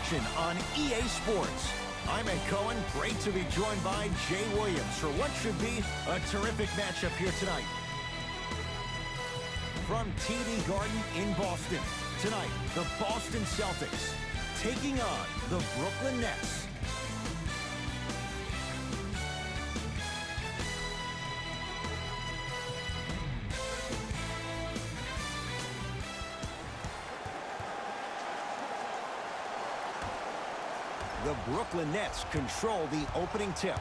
action on EA Sports. I'm Ed Cohen. Great to be joined by Jay Williams for what should be a terrific matchup here tonight. From TD Garden in Boston, tonight, the Boston Celtics taking on the Brooklyn Nets. The Brooklyn Nets control the opening tip.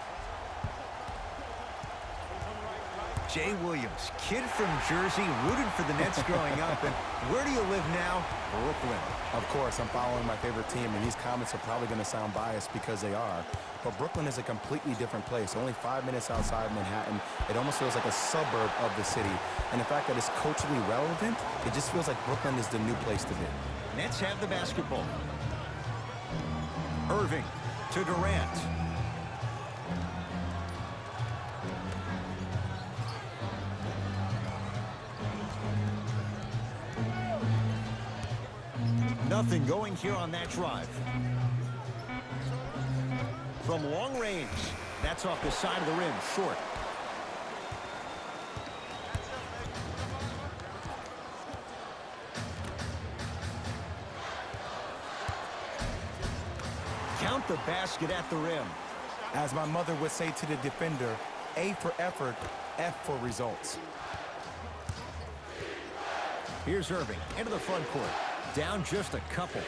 Jay Williams, kid from Jersey, rooted for the Nets growing up. And where do you live now? Brooklyn. Of course, I'm following my favorite team, and these comments are probably going to sound biased because they are. But Brooklyn is a completely different place. Only 5 minutes outside Manhattan. It almost feels like a suburb of the city. And the fact that it's culturally relevant, it just feels like Brooklyn is the new place to be. Nets have the basketball. Irving to Durant. Nothing going here on that drive. From long range, that's off the side of the rim, short. Count the basket at the rim. As my mother would say to the defender, A for effort, F for results. Here's Irving into the front court. Down just a couple.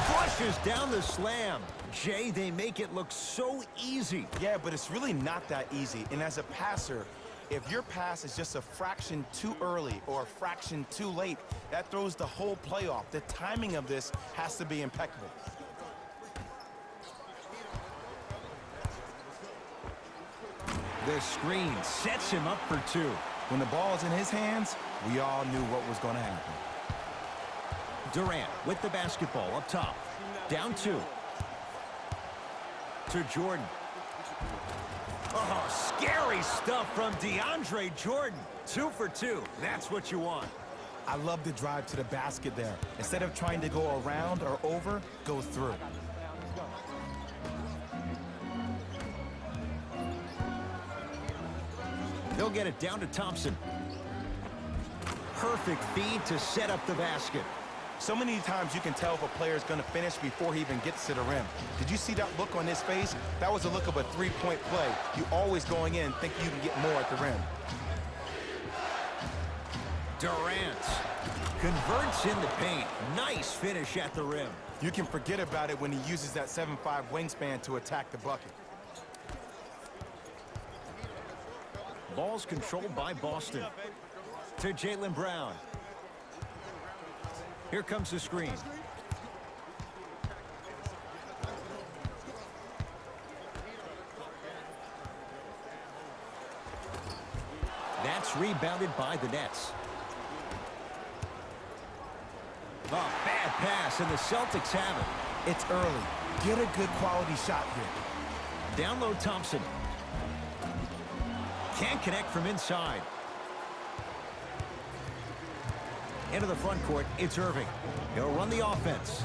Flushes down the slam. Jay, they make it look so easy. Yeah, but it's really not that easy. And as a passer, if your pass is just a fraction too early or a fraction too late, that throws the whole play off. The timing of this has to be impeccable. The screen sets him up for two. When the ball is in his hands, we all knew what was going to happen. Durant with the basketball up top. Down two. To Jordan. Oh, scary stuff from DeAndre Jordan. 2 for 2. That's what you want. I love the drive to the basket there. Instead of trying to go around or over, go through. They'll get it down to Thompson. Perfect feed to set up the basket. So many times you can tell if a player is going to finish before he even gets to the rim. Did you see that look on his face? That was a look of a three-point play. You always going in thinking you can get more at the rim. Durant converts in the paint. Nice finish at the rim. You can forget about it when he uses that 7'5" wingspan to attack the bucket. Ball's controlled by Boston. To Jaylen Brown. Here comes the screen. That's rebounded by the Nets. Oh, bad pass, and the Celtics have it. It's early. Get a good quality shot here. Down low Thompson. Can't connect from inside. Into the front court, it's Irving. He'll run the offense.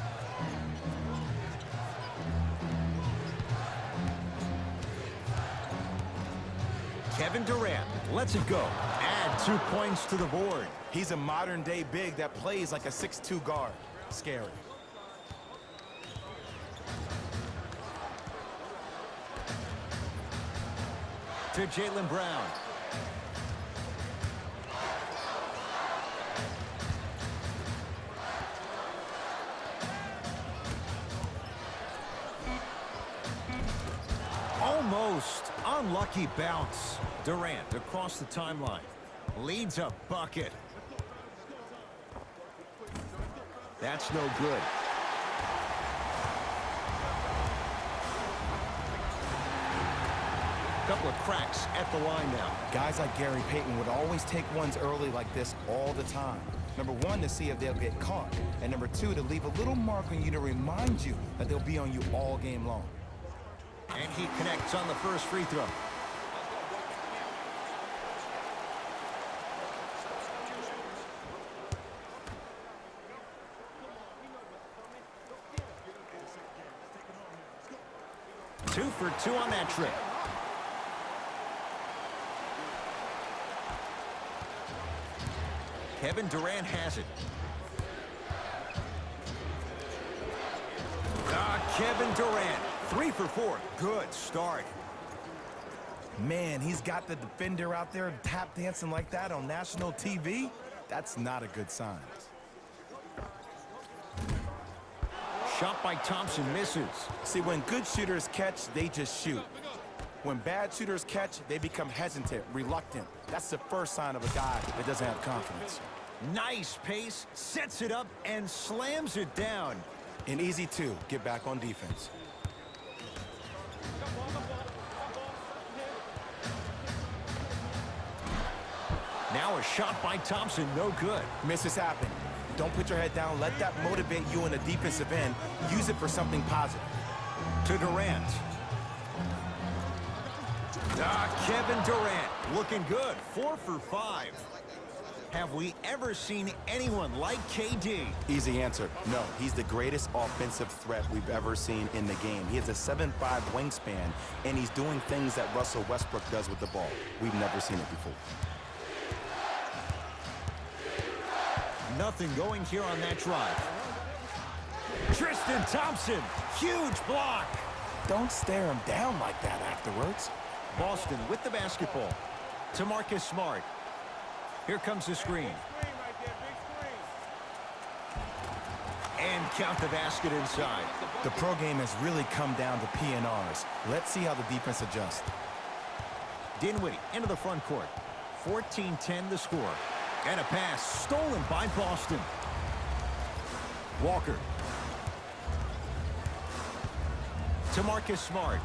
Kevin Durant lets it go. Add 2 points to the board. He's a modern-day big that plays like a 6'2" guard. Scary. To Jaylen Brown. Almost unlucky bounce. Durant across the timeline. Leads a bucket. That's no good. Couple of cracks at the line now. Guys like Gary Payton would always take ones early like this all the time. Number one, to see if they'll get caught. And number two, to leave a little mark on you to remind you that they'll be on you all game long. And he connects on the first free throw. for 2 on that trip. Kevin Durant has it. Kevin Durant, 3 for 4. Good start. Man, he's got the defender out there tap dancing like that on national TV. That's not a good sign. Shot by Thompson misses. See, when good shooters catch, they just shoot. When bad shooters catch, they become hesitant, reluctant. That's the first sign of a guy that doesn't have confidence. Nice pace, sets it up, and slams it down. An easy 2, get back on defense. Now a shot by Thompson, no good. Misses happen. Don't put your head down. Let that motivate you in the defensive end. Use it for something positive. To Durant. Kevin Durant, looking good, 4 for 5. Have we ever seen anyone like KD? Easy answer. No, he's the greatest offensive threat we've ever seen in the game. He has a 7'5" wingspan, and he's doing things that Russell Westbrook does with the ball. We've never seen it before. Nothing going here on that drive. Tristan Thompson, huge block. Don't stare him down like that afterwards. Boston with the basketball. To Marcus Smart. Here comes the screen. And count the basket inside. The pro game has really come down to PNRs. Let's see how the defense adjusts. Dinwiddie into the front court. 14-10 the score. And a pass stolen by Boston. Walker. To Marcus Smart.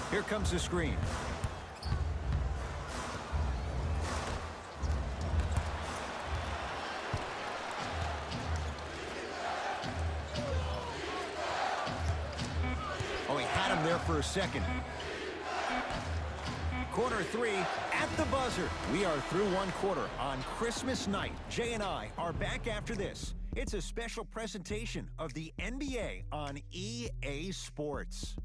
Here comes the screen. Oh, he had him there for a second. Quarter 3 at the buzzer. We are through one quarter on Christmas night. Jay and I are back after this. It's a special presentation of the NBA on EA Sports.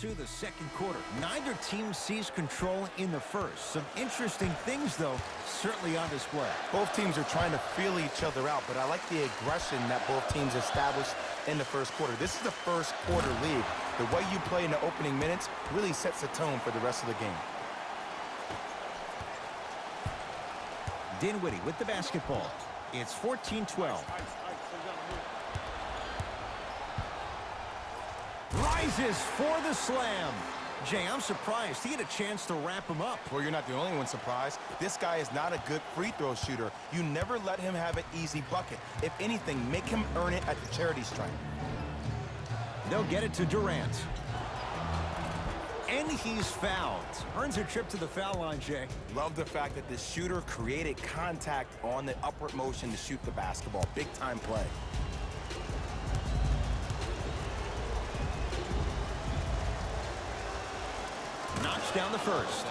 To the second quarter. Neither team sees control in the first. Some interesting things, though, certainly on display. Both teams are trying to feel each other out, but I like the aggression that both teams established in the first quarter. This is the first quarter league. The way you play in the opening minutes really sets the tone for the rest of the game. Dinwiddie with the basketball. It's 14-12. Rises for the slam. Jay, I'm surprised he had a chance to wrap him up. Well, you're not the only one surprised. This guy is not a good free throw shooter. You never let him have an easy bucket. If anything, make him earn it at the charity stripe. They'll get it to Durant. And he's fouled. Earns a trip to the foul line, Jay. Love the fact that the shooter created contact on the upward motion to shoot the basketball. Big time play. Knocks down the first.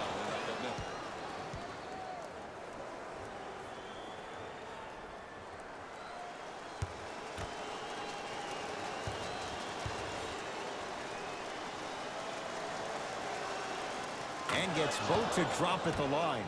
And gets both to drop at the line.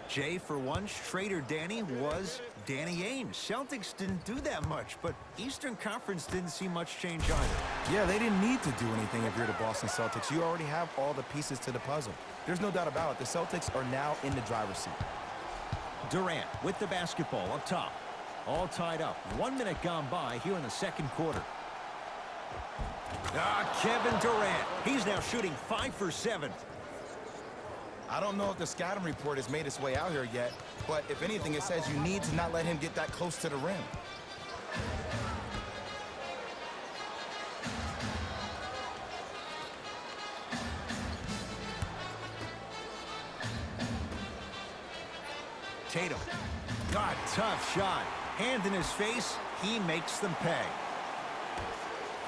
Jay, for once, Trader Danny was Danny Ainge. Celtics didn't do that much, but Eastern Conference didn't see much change either. Yeah, they didn't need to do anything if you're the Boston Celtics. You already have all the pieces to the puzzle. There's no doubt about it. The Celtics are now in the driver's seat. Durant with the basketball up top. All tied up. 1 minute gone by here in the second quarter. Kevin Durant. He's now shooting 5 for 7. I don't know if the scouting report has made its way out here yet, but if anything, it says you need to not let him get that close to the rim. Tatum. God, tough shot. Hand in his face, he makes them pay.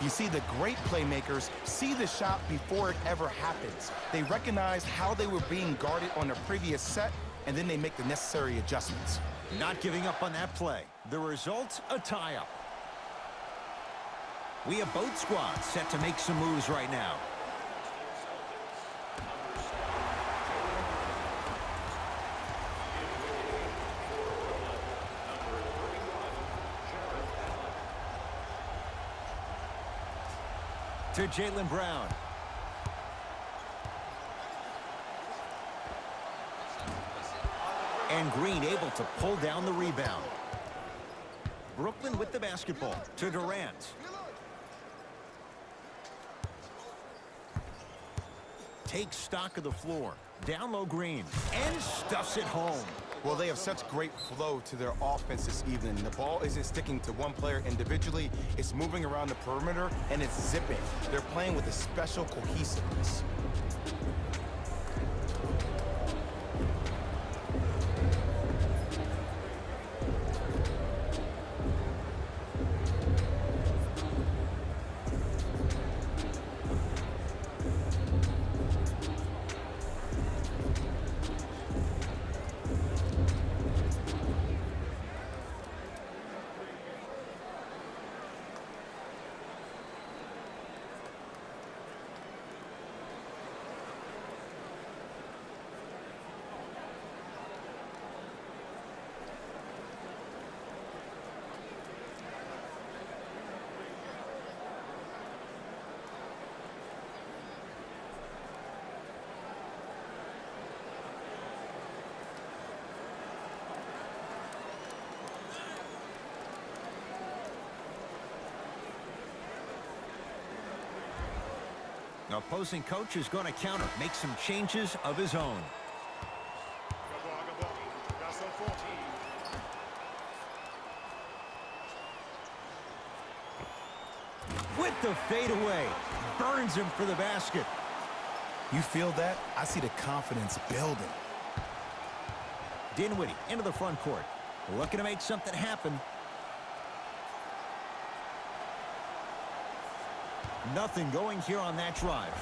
You see, the great playmakers see the shot before it ever happens. They recognize how they were being guarded on the previous set, and then they make the necessary adjustments. Not giving up on that play. The result, a tie-up. We have both squads set to make some moves right now. To Jaylen Brown. And Green able to pull down the rebound. Brooklyn with the basketball to Durant. Takes stock of the floor. Down low, Green. And stuffs it home. Well, they have such great flow to their offense this evening. The ball isn't sticking to one player individually. It's moving around the perimeter, and it's zipping. They're playing with a special cohesiveness. Opposing coach is going to counter, make some changes of his own. With the fadeaway, burns him for the basket. You feel that? I see the confidence building. Dinwiddie into the front court, looking to make something happen. Nothing going here on that drive.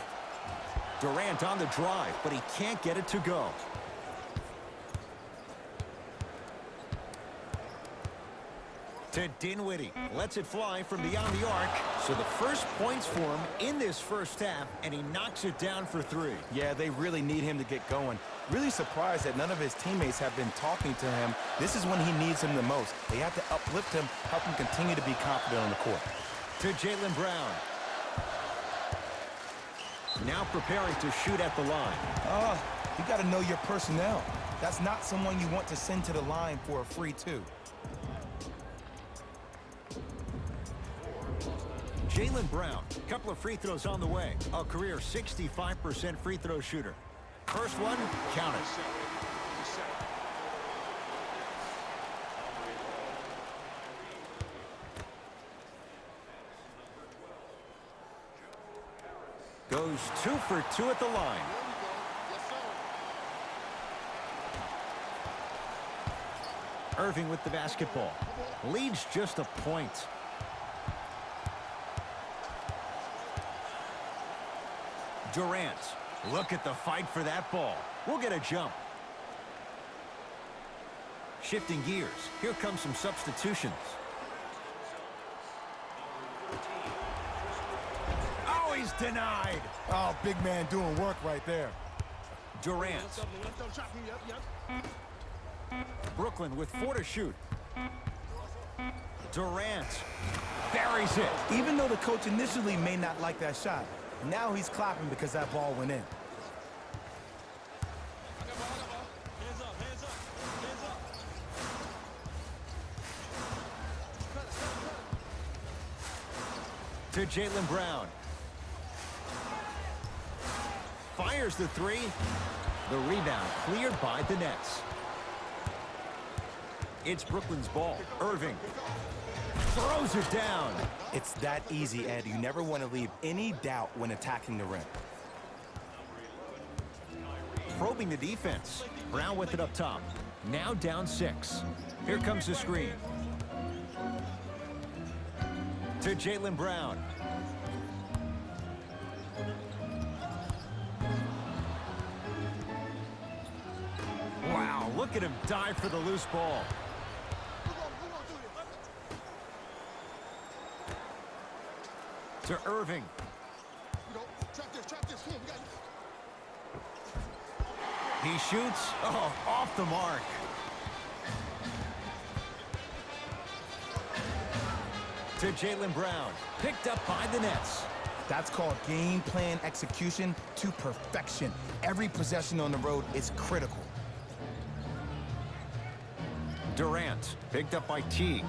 Durant on the drive, but he can't get it to go. To Dinwiddie. Lets it fly from beyond the arc. So the first points for him in this first half, and he knocks it down for three. Yeah, they really need him to get going. Really surprised that none of his teammates have been talking to him. This is when he needs him the most. They have to uplift him, help him continue to be confident on the court. To Jaylen Brown. Now preparing to shoot at the line. You got to know your personnel. That's not someone you want to send to the line for a free two. Jaylen Brown, couple of free throws on the way. A career 65% free throw shooter. First one, count it. Goes 2 for 2 at the line. Irving with the basketball. Leads just a point. Durant. Look at the fight for that ball. We'll get a jump. Shifting gears. Here comes some substitutions. Oh, he's denied. Oh, big man doing work right there. Durant. Brooklyn with 4 to shoot. Durant buries it. Even though the coach initially may not like that shot, now he's clapping because that ball went in. To Jaylen Brown. Fires the three. The rebound cleared by the Nets. It's Brooklyn's ball. Irving throws it down. It's that easy, Ed. You never want to leave any doubt when attacking the rim. Probing the defense. Brown with it up top. Now down 6. Here comes the screen. To Jaylen Brown. Wow, look at him dive for the loose ball. To Irving. He shoots. Oh, off the mark. To Jaylen Brown. Picked up by the Nets. That's called game plan execution to perfection. Every possession on the road is critical. Durant. Picked up by Teague.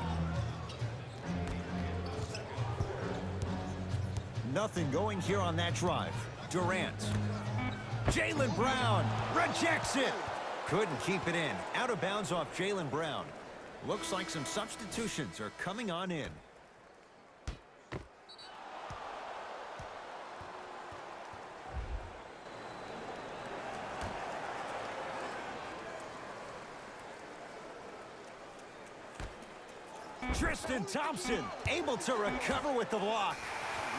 Nothing going here on that drive. Durant. Jaylen Brown rejects it. Couldn't keep it in. Out of bounds off Jaylen Brown. Looks like some substitutions are coming on in. Tristan Thompson able to recover with the block.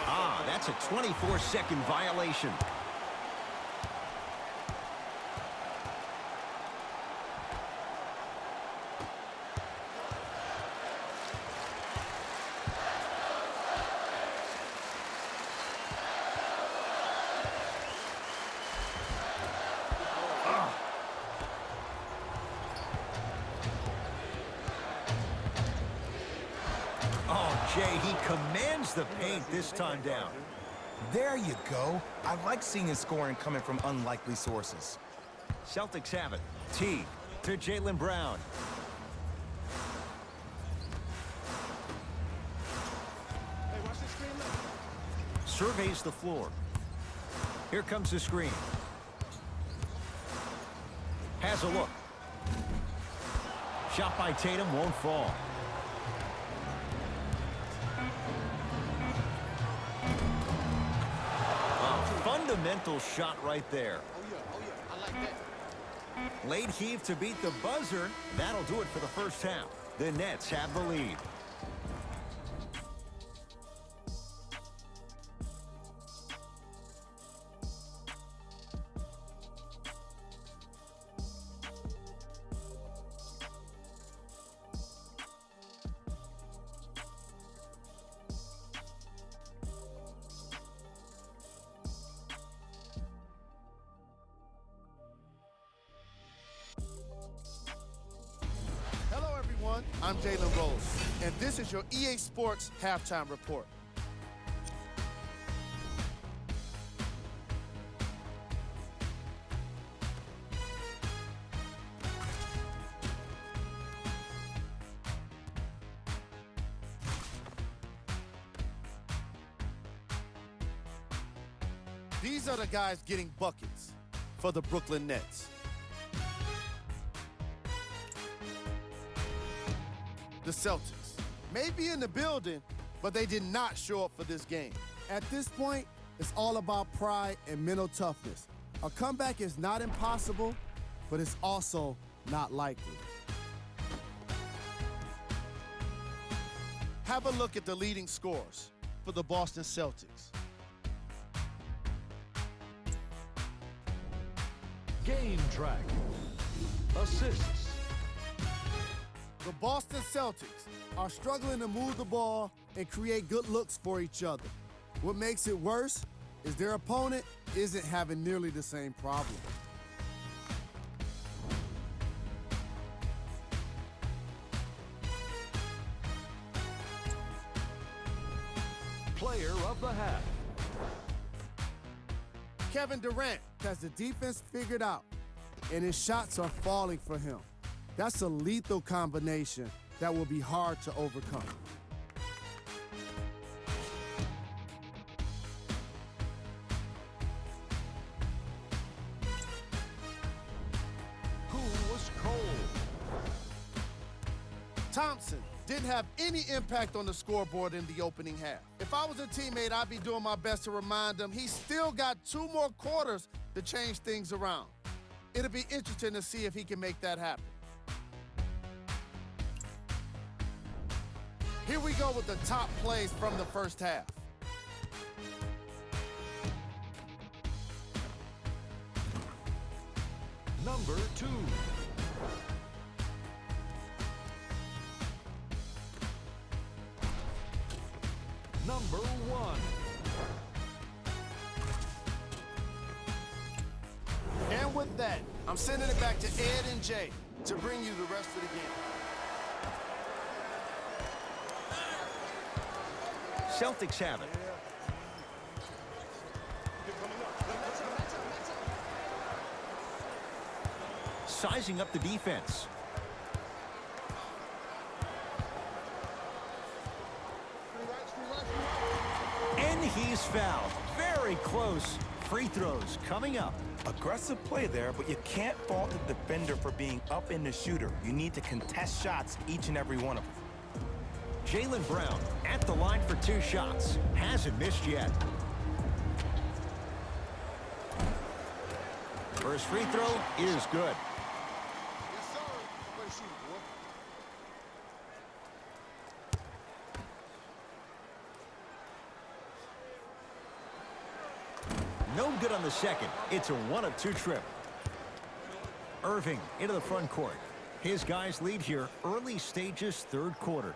Ah, that's a 24-second violation. Jay, he commands the paint this time down. There you go. I like seeing his scoring coming from unlikely sources. Celtics have it. Teague to Jaylen Brown. Hey, watch this screen. Surveys the floor. Here comes the screen. Has a look. Shot by Tatum won't fall. Fundamental shot right there. Oh yeah, I like that. Late heave to beat the buzzer. That'll do it for the first half. The Nets have the lead. Hello everyone, I'm Jalen Rose, and this is your EA Sports Halftime Report. These are the guys getting buckets for the Brooklyn Nets. The Celtics may be in the building, but they did not show up for this game. At this point, it's all about pride and mental toughness. A comeback is not impossible, but it's also not likely. Have a look at the leading scorers for the Boston Celtics. Game track. Assists. The Boston Celtics are struggling to move the ball and create good looks for each other. What makes it worse is their opponent isn't having nearly the same problem. Player of the half. Kevin Durant has the defense figured out, and his shots are falling for him. That's a lethal combination that will be hard to overcome. Who was cold? Thompson didn't have any impact on the scoreboard in the opening half. If I was a teammate, I'd be doing my best to remind him he's still got 2 more quarters to change things around. It'll be interesting to see if he can make that happen. Here we go with the top plays from the first half. Number 2. Number 1. And with that, I'm sending it back to Ed and Jay to bring you the rest of the game. Celtics have it. Sizing up the defense. And he's fouled. Very close. Free throws coming up. Aggressive play there, but you can't fault the defender for being up in the shooter. You need to contest shots, each and every one of them. Jaylen Brown at the line for 2 shots. Hasn't missed yet. First free throw is good. Yes, sir. Way to shoot it, boy. No good on the second. It's a 1 of 2 trip. Irving into the front court. His guys lead here early stages, third quarter.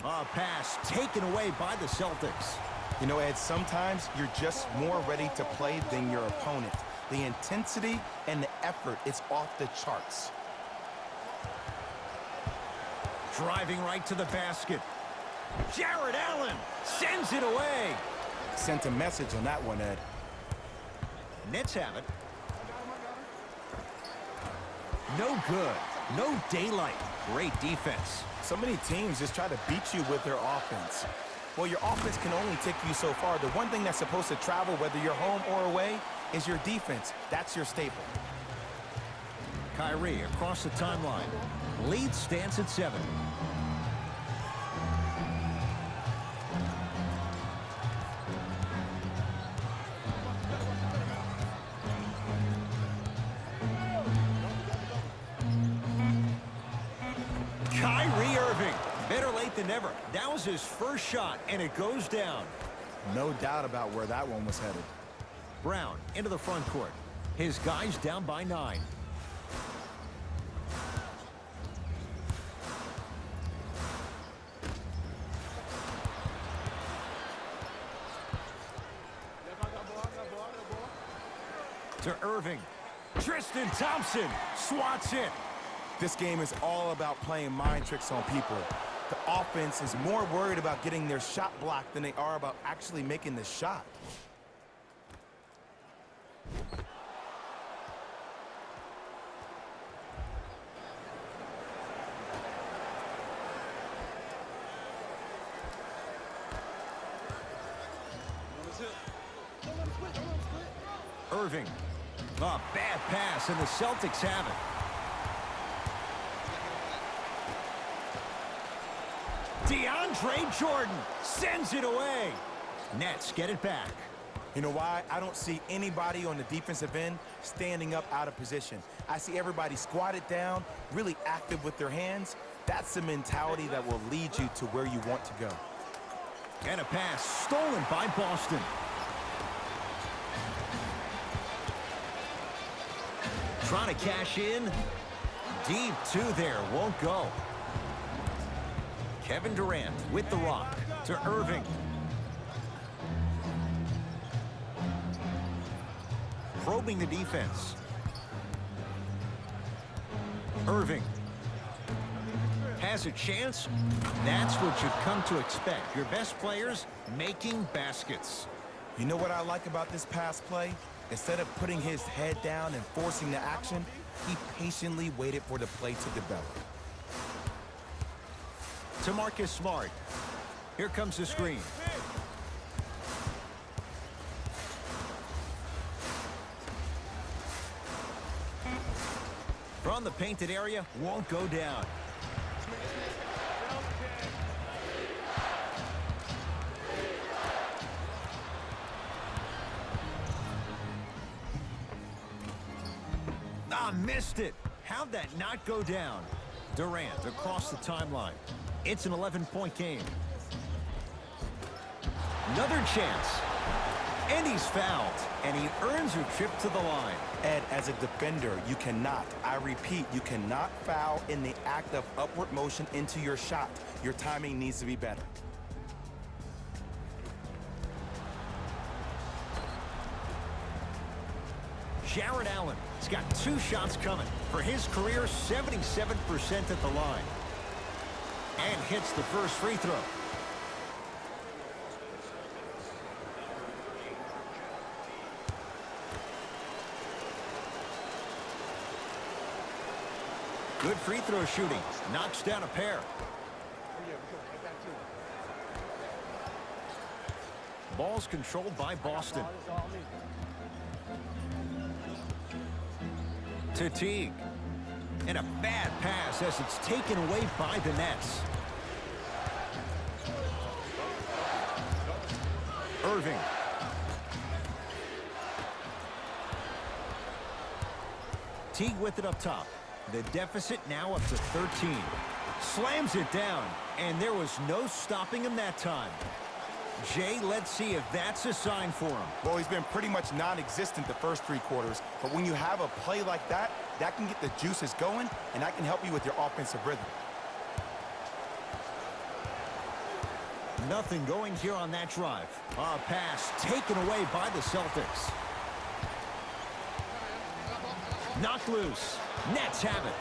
A pass taken away by the Celtics. You know, Ed, sometimes you're just more ready to play than your opponent. The intensity and the effort is off the charts. Driving right to the basket. Jared Allen sends it away. Sent a message on that one, Ed. Nets have it. No good. No daylight. Great defense. So many teams just try to beat you with their offense. Well, your offense can only take you so far. The one thing that's supposed to travel, whether you're home or away, is your defense. That's your staple. Kyrie across the timeline. Lead stands at 7. Kyrie Irving. Better late than never. That was his first shot, and it goes down. No doubt about where that one was headed. Brown into the front court. His guys down by 9. To Irving. Tristan Thompson swats it. This game is all about playing mind tricks on people. The offense is more worried about getting their shot blocked than they are about actually making the shot. Irving. A bad pass, and the Celtics have it. DeAndre Jordan sends it away. Nets get it back. You know why? I don't see anybody on the defensive end standing up out of position. I see everybody squatted down, really active with their hands. That's the mentality that will lead you to where you want to go. And a pass stolen by Boston. Trying to cash in. Deep 2 there, won't go. Kevin Durant with the rock to Irving. Probing the defense. Irving has a chance. That's what you've come to expect. Your best players making baskets. You know what I like about this pass play? Instead of putting his head down and forcing the action, he patiently waited for the play to develop. To Marcus Smart. Here comes the screen. From the painted area, won't go down. Missed it. How'd that not go down? Durant across the timeline. It's an 11-point game. Another chance. And he's fouled, and he earns a trip to the line. Ed, as a defender, you cannot, I repeat, you cannot foul in the act of upward motion into your shot. Your timing needs to be better. Jared Allen has got 2 shots coming. For his career, 77% at the line. And hits the first free throw. Good free throw shooting. Knocks down a pair. Ball's controlled by Boston. To Teague. And a bad pass as it's taken away by the Nets. Irving. Teague with it up top. The deficit now up to 13. Slams it down, and there was no stopping him that time. Jay, let's see if that's a sign for him. Well, he's been pretty much non-existent the first 3 quarters, but when you have a play like that, that can get the juices going, and that can help you with your offensive rhythm. Nothing going here on that drive. A pass taken away by the Celtics. Knocked loose. Nets have it.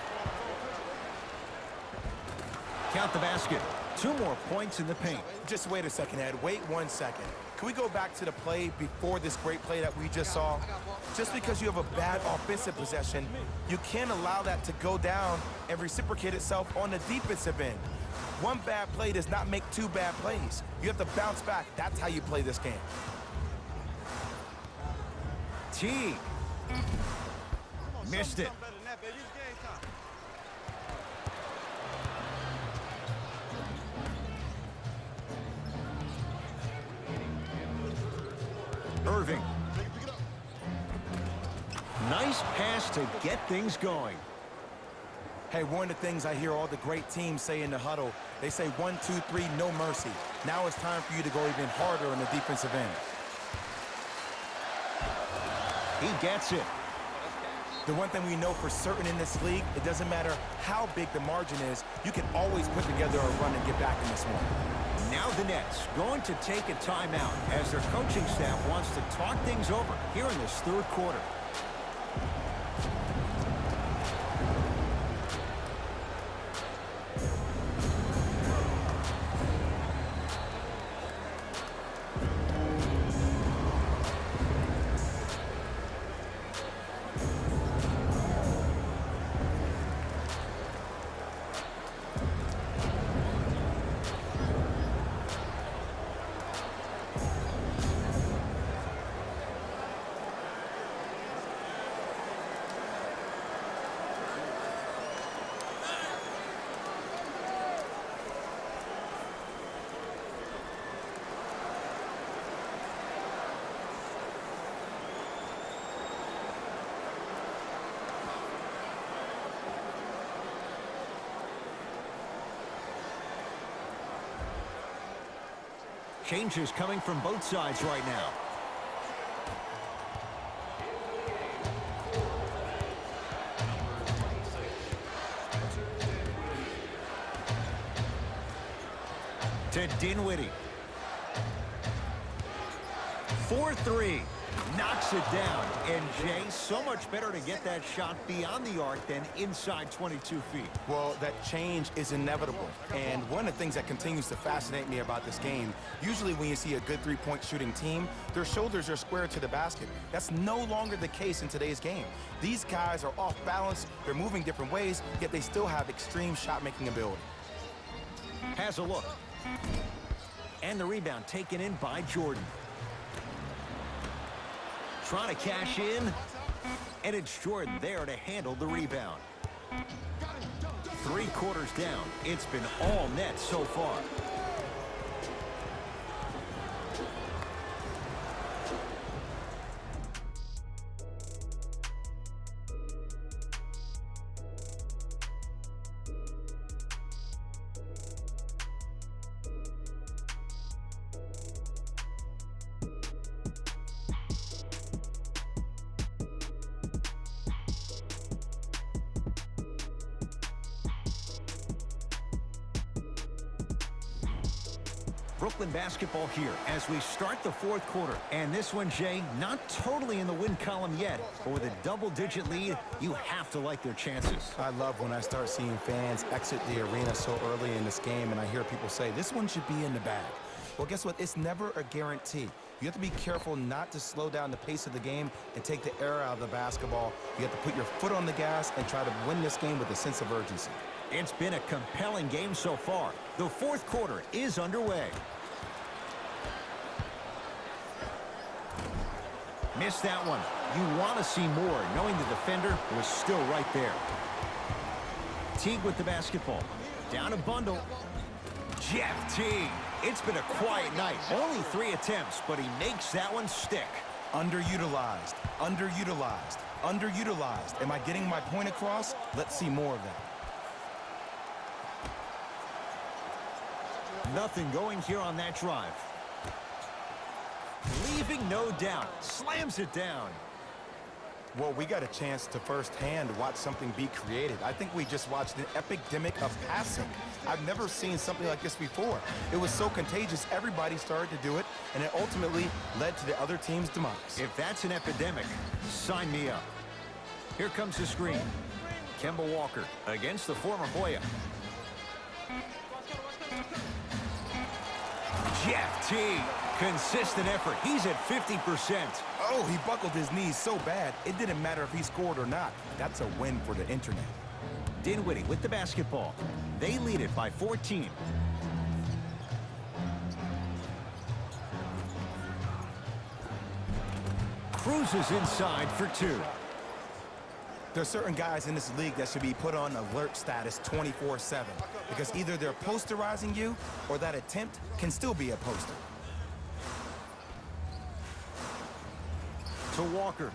Count the basket. 2 more points in the paint. Just wait a second, Ed. Wait 1 second. Can we go back to the play before this great play that we just saw? Just because you have a bad offensive possession, you can't allow that to go down and reciprocate itself on the defensive end. 1 bad play does not make 2 bad plays. You have to bounce back. That's how you play this game. Teague. Missed it. Irving. Nice pass to get things going. Hey, one of the things I hear all the great teams say in the huddle, they say 1, 2, 3, no mercy. Now it's time for you to go even harder on the defensive end. He gets it. The one thing we know for certain in this league, it doesn't matter how big the margin is, you can always put together a run and get back in this one. Now the Nets going to take a timeout as their coaching staff wants to talk things over here in this 3rd quarter. Changes coming from both sides right now. To Dinwiddie. 4-3. Knocks it down. And Jay, so much better to get that shot beyond the arc than inside 22 feet. Well, that change is inevitable. And one of the things that continues to fascinate me about this game, usually when you see a good 3-point shooting team, their shoulders are square to the basket. That's no longer the case in today's game. These guys are off balance, they're moving different ways, yet they still have extreme shot-making ability. Has a look. And the rebound taken in by Jordan. Trying to cash in, and it's Jordan there to handle the rebound. 3 quarters down. It's been all Nets so far. Brooklyn basketball here as we start the fourth quarter. And this one, Jay, not totally in the win column yet, but with a double-digit lead, you have to like their chances. I love when I start seeing fans exit the arena so early in this game, and I hear people say, this one should be in the bag. Well, guess what? It's never a guarantee. You have to be careful not to slow down the pace of the game and take the air out of the basketball. You have to put your foot on the gas and try to win this game with a sense of urgency. It's been a compelling game so far. The fourth quarter is underway. Missed that one. You want to see more, knowing the defender was still right there. Teague with the basketball. Down a bundle. Jeff Teague. It's been a quiet night. Only 3 attempts, but he makes that one stick. Underutilized, underutilized, underutilized. Am I getting my point across? Let's see more of that. Nothing going here on that drive. Leaving no doubt. Slams it down. Well, we got a chance to firsthand watch something be created. I think we just watched an epidemic of passing. I've never seen something like this before. It was so contagious, everybody started to do it, and it ultimately led to the other team's demise. If that's an epidemic, sign me up. Here comes the screen. Kemba Walker against the former Hoya. Jeff Teague. Consistent effort. He's at 50%. Oh, he buckled his knees so bad, it didn't matter if he scored or not. That's a win for the internet. Dinwiddie with the basketball. They lead it by 14. Cruises inside for 2. There's certain guys in this league that should be put on alert status 24/7 because either they're posterizing you or that attempt can still be a poster. To Walker.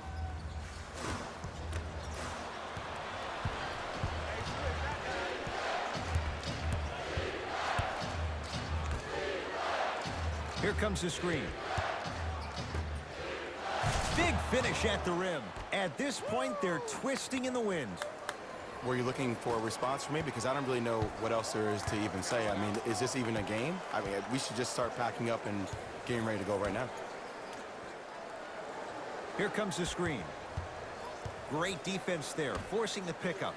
Here comes the screen. Big finish at the rim. At this point, they're twisting in the wind. Were you looking for a response from me? Because I don't really know what else there is to even say. I mean, is this even a game? I mean, we should just start packing up and getting ready to go right now. Here comes the screen. Great defense there, forcing the pickup.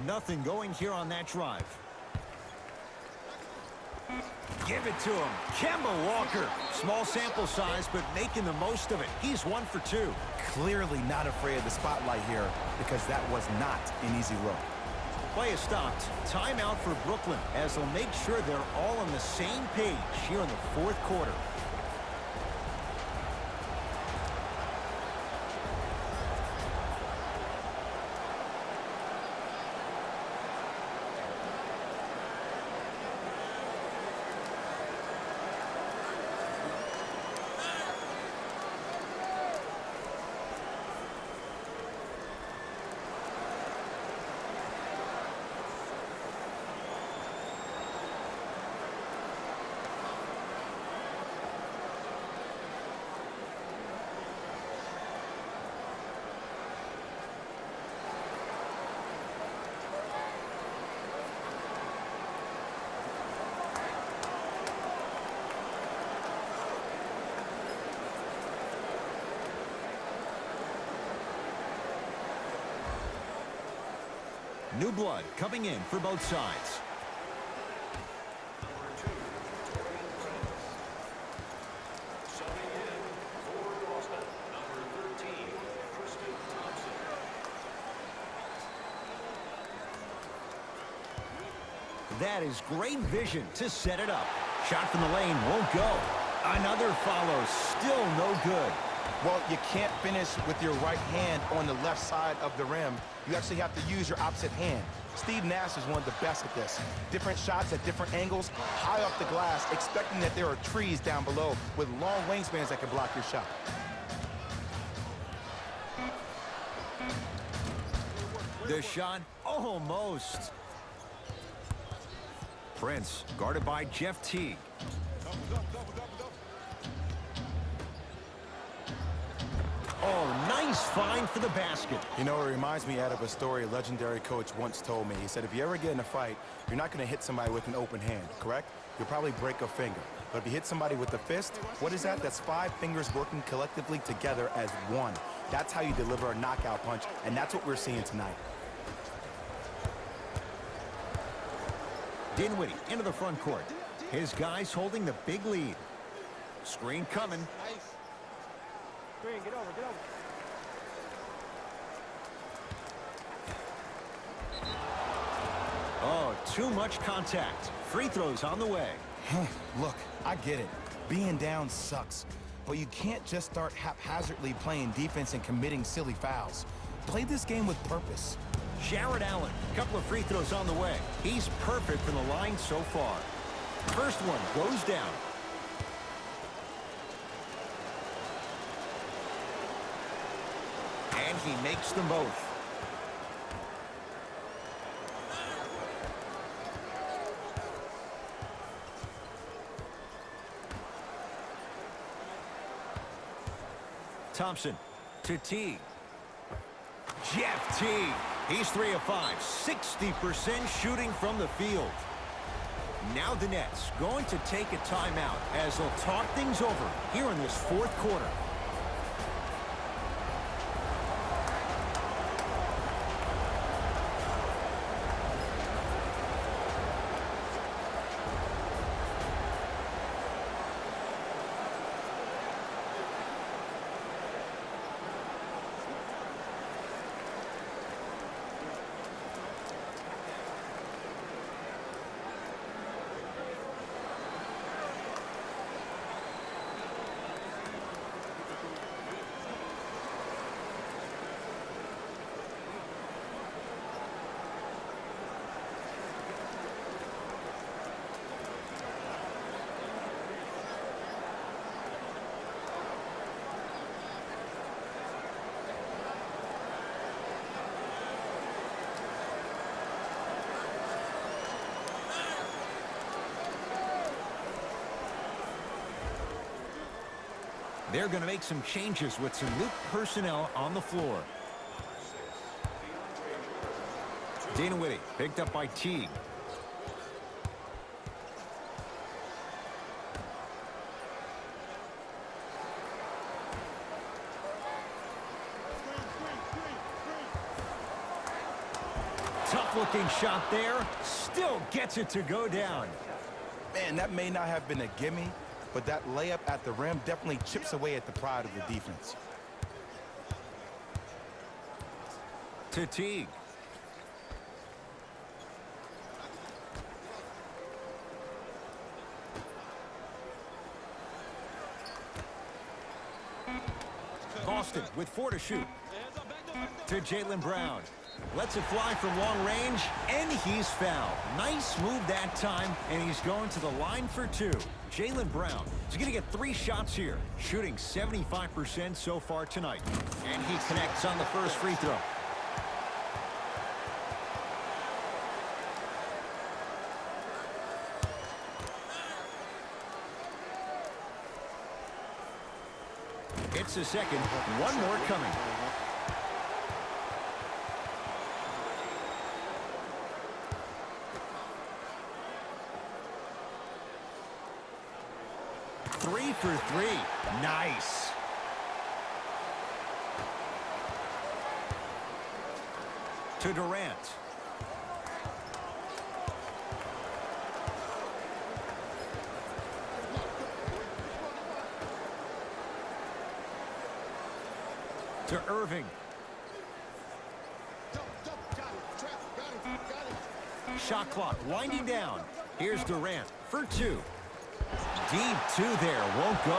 Nothing going here on that drive. Give it to him. Kemba Walker. Small sample size, but making the most of it. He's 1 for 2. Clearly not afraid of the spotlight here because that was not an easy look. Play is stopped. Timeout for Brooklyn as they'll make sure they're all on the same page here in the fourth quarter. New blood coming in for both sides. That is great vision to set it up. Shot from the lane won't go. Another follow, still no good. Well, you can't finish with your right hand on the left side of the rim. You actually have to use your opposite hand. Steve Nash is one of the best at this. Different shots at different angles, high up the glass, expecting that there are trees down below with long wingspans that can block your shot. The shot, almost. Prince, guarded by Jeff Teague. Oh, nice he's fine for the basket. You know, it reminds me out of a story a legendary coach once told me. He said, if you ever get in a fight, you're not going to hit somebody with an open hand, correct? You'll probably break a finger. But if you hit somebody with a fist, what is that? That's 5 fingers working collectively together as one. That's how you deliver a knockout punch, and that's what we're seeing tonight. Dinwiddie into the front court. His guys holding the big lead. Screen coming. Green, get over, get over. Oh, too much contact. Free throws on the way. Look, I get it. Being down sucks. But you can't just start haphazardly playing defense and committing silly fouls. Play this game with purpose. Jared Allen, a couple of free throws on the way. He's perfect from the line so far. First one goes down. And he makes them both. Thompson to T. Jeff T. He's 3 of 5, 60% shooting from the field. Now the Nets going to take a timeout as they'll talk things over here in this fourth quarter. They're going to make some changes with some new personnel on the floor. Dinwiddie picked up by Teague. Tough-looking shot there. Still gets it to go down. Man, that may not have been a gimme, but that layup at the rim definitely chips away at the pride of the defense. To Teague. Boston with 4 to shoot. To Jaylen Brown. Lets it fly from long range, and he's fouled. Nice move that time, and he's going to the line for 2. Jaylen Brown is going to get 3 shots here, shooting 75% so far tonight. And he connects on the first free throw. It's the second. One more coming. Three for 3. Nice. To Durant. To Irving. Shot clock winding down. Here's Durant for 2. Deep 2 there, won't go.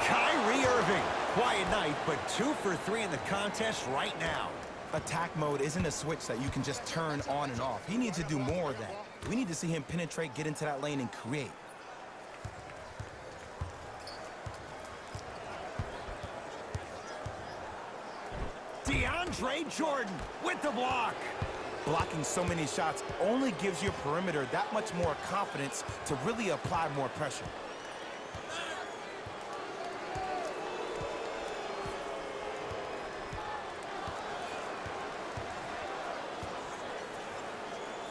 Kyrie Irving. Quiet night, but 2 for 3 in the contest right now. Attack mode isn't a switch that you can just turn on and off. He needs to do more of that. We need to see him penetrate, get into that lane, and create. DeAndre Jordan with the block. Blocking so many shots only gives your perimeter that much more confidence to really apply more pressure.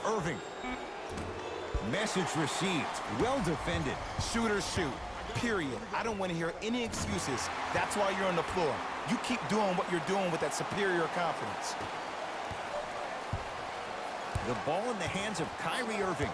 Irving. Message received. Well defended. Shooters shoot, period. I don't want to hear any excuses. That's why you're on the floor. You keep doing what you're doing with that superior confidence. The ball in the hands of Kyrie Irving.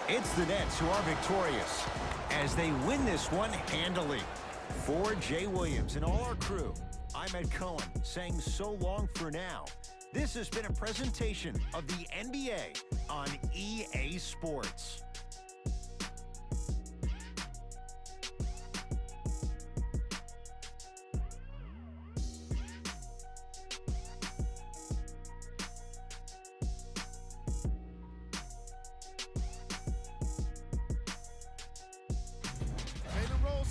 It's the Nets who are victorious as they win this one handily. For Jay Williams and all our crew, I'm Ed Cohen saying so long for now. This has been a presentation of the NBA on EA Sports.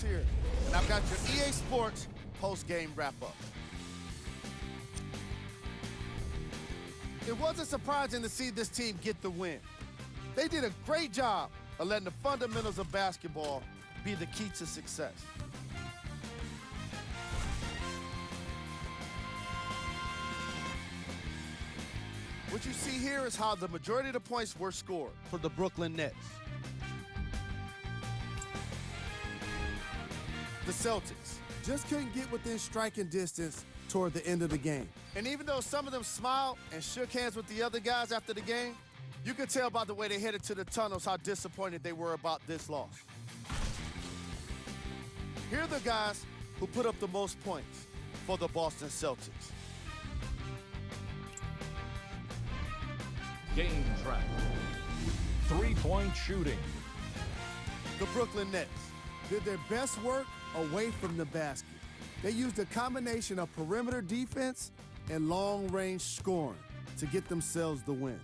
Here, and I've got your EA Sports post-game wrap-up. It wasn't surprising to see this team get the win. They did a great job of letting the fundamentals of basketball be the key to success. What you see here is how the majority of the points were scored for the Brooklyn Nets. The Celtics just couldn't get within striking distance toward the end of the game. And even though some of them smiled and shook hands with the other guys after the game, you could tell by the way they headed to the tunnels how disappointed they were about this loss. Here are the guys who put up the most points for the Boston Celtics. Game track. Three-point shooting. The Brooklyn Nets did their best work away from the basket. They used a combination of perimeter defense and long-range scoring to get themselves the win.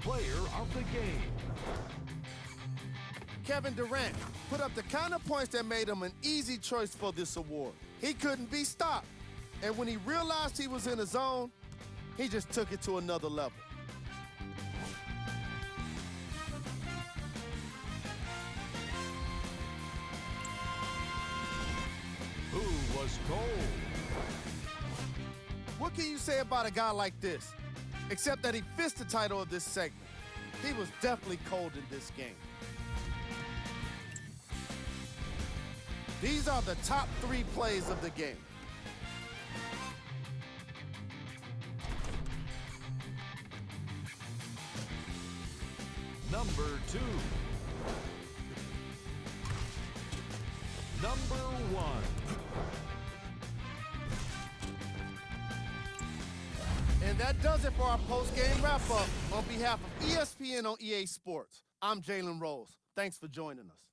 Player of the game. Kevin Durant put up the kind of points that made him an easy choice for this award. He couldn't be stopped. And when he realized he was in a zone, he just took it to another level. Who was cold? What can you say about a guy like this? Except that he fits the title of this segment. He was definitely cold in this game. These are the top 3 plays of the game. Number 2. Number 1. And that does it for our post-game wrap-up. On behalf of ESPN on EA Sports, I'm Jalen Rose. Thanks for joining us.